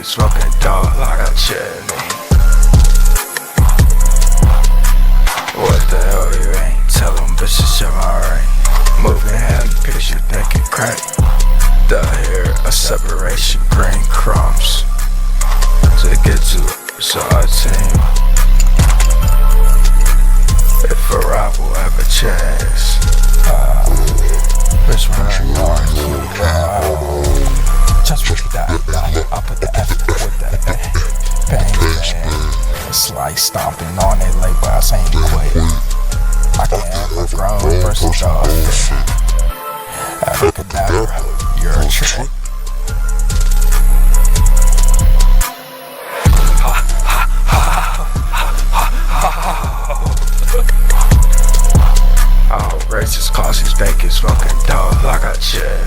as smoking dog like a chimney. What the hell you ain't? Tell them bitches shut my ring. Moving heavy, picture thinking crack. The hair, a separation, green crumbs to get to our team. If a rival ever chance, bitch, when just with that, I put the F with that bang, bang. It's like stomping on it like, but I ain't quit. I can ever grow versus dog. Abracadabra, you're a trick. Outrageous cause he's baking smoking dog like a chick.